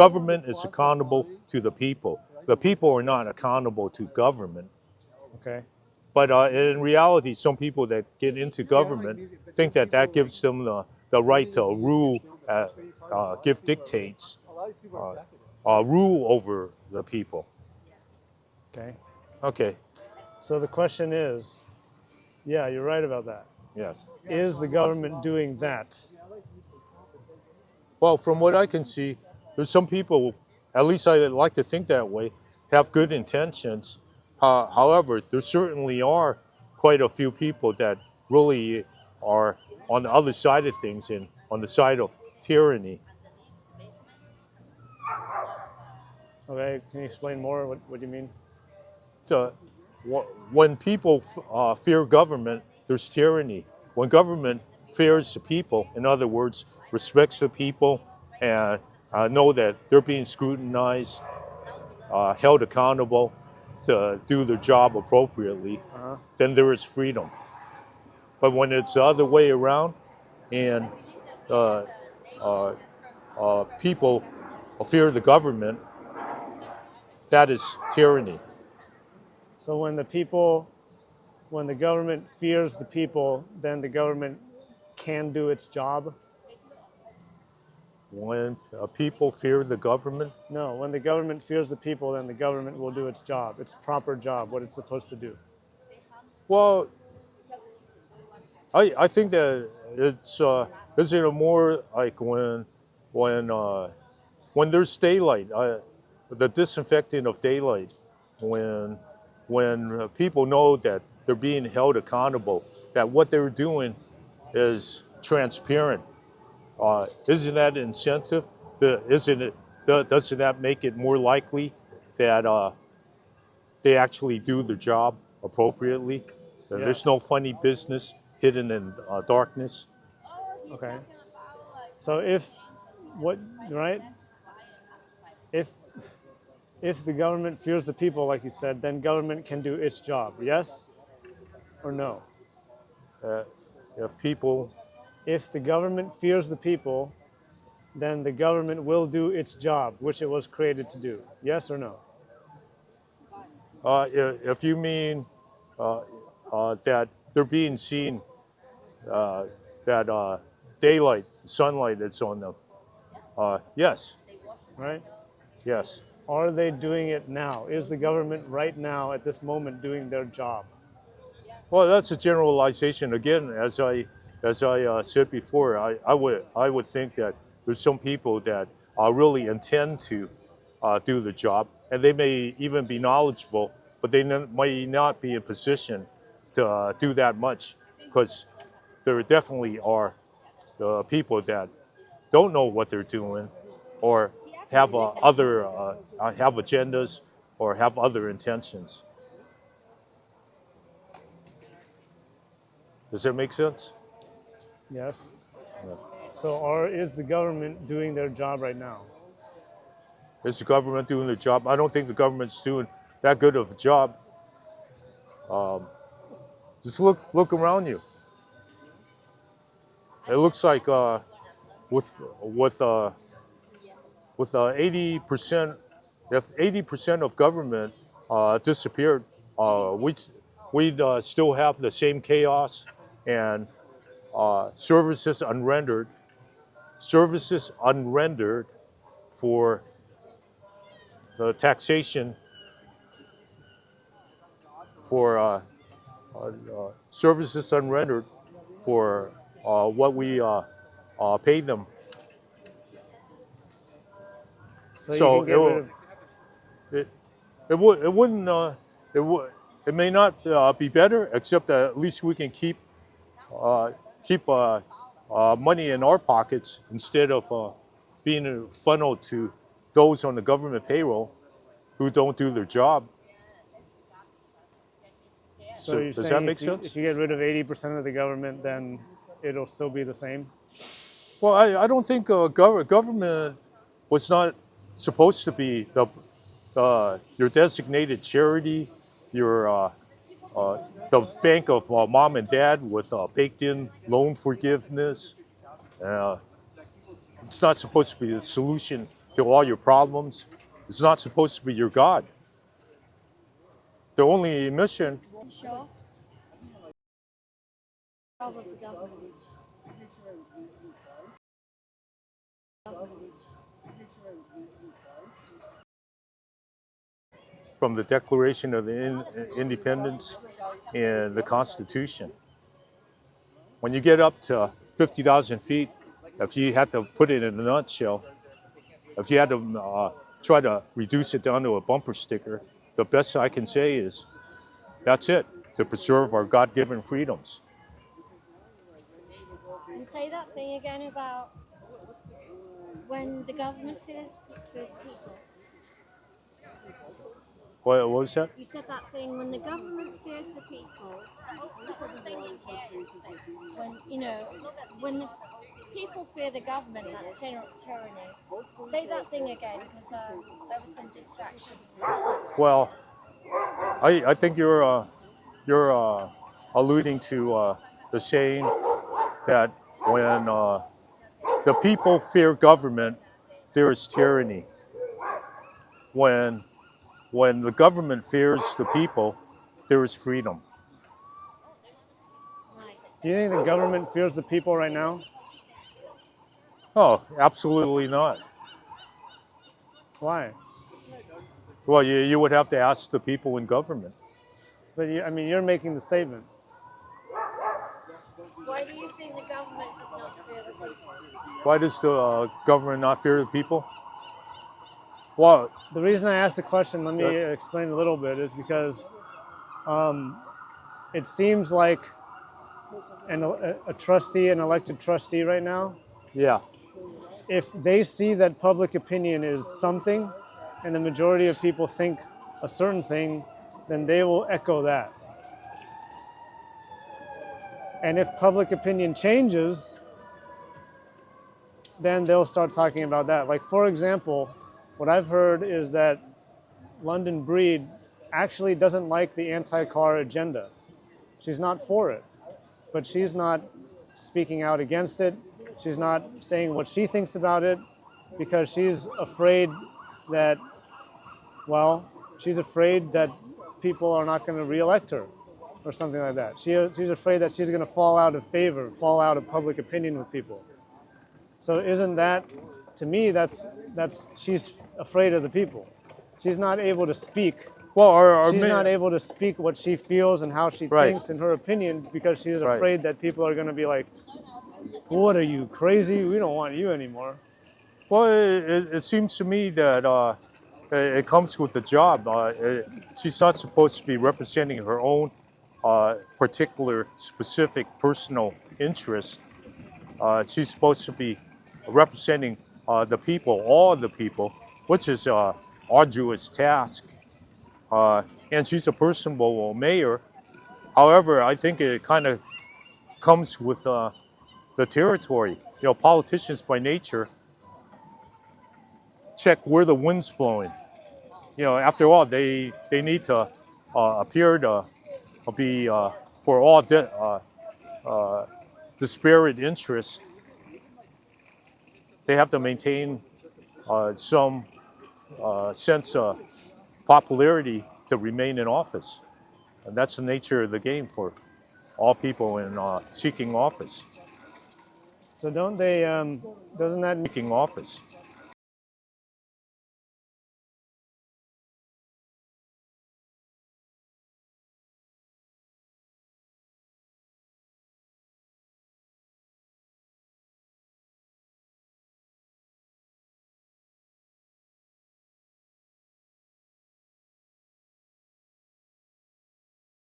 government is accountable to the people. The people are not accountable to government. Okay. But in reality, some people that get into government think that that gives them the right to rule, give dictates, rule over the people. Okay. Okay, So the question is, yeah, you're right about that. yes. Is the government doing that? Well, from what I can see, there's some people, at least I like to think that way, have good intentions. However, there certainly are quite a few people that really are on the other side of things and on the side of tyranny. Okay, can you explain more? What do you mean? So, when people fear government, there's tyranny. When government fears the people, in other words, respects the people and know that they're being scrutinized, held accountable to do their job appropriately, then there is freedom. But when it's the other way around and uh, uh, people fear the government, that is tyranny. So when the government fears the people, then the government can do its job? When people fear the government, No, when the government fears the people, then the government will do its job, its proper job, what it's supposed to do. well, I think that it's isn't it more like when when there's daylight, the disinfecting of daylight, when people know that they're being held accountable, that what they're doing is transparent. Isn't that an incentive? Isn't it? Doesn't that make it more likely that they actually do their job appropriately? That there's no funny business hidden in darkness. Okay. So right? If the government fears the people, like you said, then government can do its job. Yes or no? If people, If the government fears the people, then the government will do its job, which it was created to do. Yes or no? if you mean that they're being seen, that daylight, sunlight is on them, yes, Right? yes. Are they doing it now? Is the government right now at this moment doing their job? Well, that's a generalization. Again, as I said before, I would think that there's some people that really intend to do the job, and they may even be knowledgeable, but they may not be in position to do that much, because there definitely are people that don't know what they're doing, or have other have agendas, or have other intentions. Does that make sense? Yes. Yeah. So is the government doing their job right now? Is the government doing their job? I don't think the government's doing that good of a job. Just look around you. It looks like with with uh, with 80%, if 80% of government disappeared, we'd still have the same chaos and services unrendered for the taxation, for services unrendered for what we pay them. So you So can get rid of it wouldn't it may not be better, except that at least we can keep money in our pockets instead of being funneled to those on the government payroll who don't do their job. So you're Does saying that make if sense? you get rid of 80% of the government, then it'll still be the same? Well, I don't think government was not supposed to be your designated charity, your the bank of mom and dad with baked-in loan forgiveness. Uh, it's not supposed to be the solution to all your problems. It's not supposed to be your God. The only mission, You sure? Job of the government. from the Declaration of Independence and the Constitution. When you get up to 50,000 feet, if you had to put it in a nutshell, if you had to try to reduce it down to a bumper sticker, the best I can say is that's it, to preserve our God-given freedoms. And say that thing again about when the government fears people. What was that? You said that thing when the government fears the people. When when the people fear the government, that's tyranny. Say that thing again, because there was some distraction. Well, I think you're alluding to the saying that when the people fear government, there is tyranny. When the government fears the people, there is freedom. Nice. Do you think the government fears the people right now? Oh, absolutely not. Why? Well, you would have to ask the people in government. But you're making the statement. Why do you think the government does not fear the people? Why does the government not fear the people? Well, The reason I asked the question, let me explain a little bit, is because it seems like a trustee, an elected trustee right now, yeah, if they see that public opinion is something and the majority of people think a certain thing, then they will echo that. And if public opinion changes, then they'll start talking about that. Like, for example, what I've heard is that London Breed actually doesn't like the anti-car agenda. She's not for it, but she's not speaking out against it. She's not saying what she thinks about it because she's afraid that, she's afraid that people are not going to reelect her or something like that. She's afraid that she's going to fall out of favor, fall out of public opinion with people. So isn't that, to me, that's she's afraid of the people. She's not able to speak. well, She's not able to speak what she feels and how she Right. thinks in her opinion because she is Right. afraid that people are going to be like, what are you, crazy? We don't want you anymore. Well, it seems to me that it comes with the job. She's not supposed to be representing her own particular, specific, personal interest. She's supposed to be representing the people, all the people, which is an arduous task. And she's a personable mayor. However, I think it kind of comes with the territory. Politicians by nature check where the wind's blowing. After all, they need to appear to be for all disparate interests. They have to maintain some sense of popularity to remain in office, and that's the nature of the game for all people in seeking office. So don't they, doesn't that Seeking office.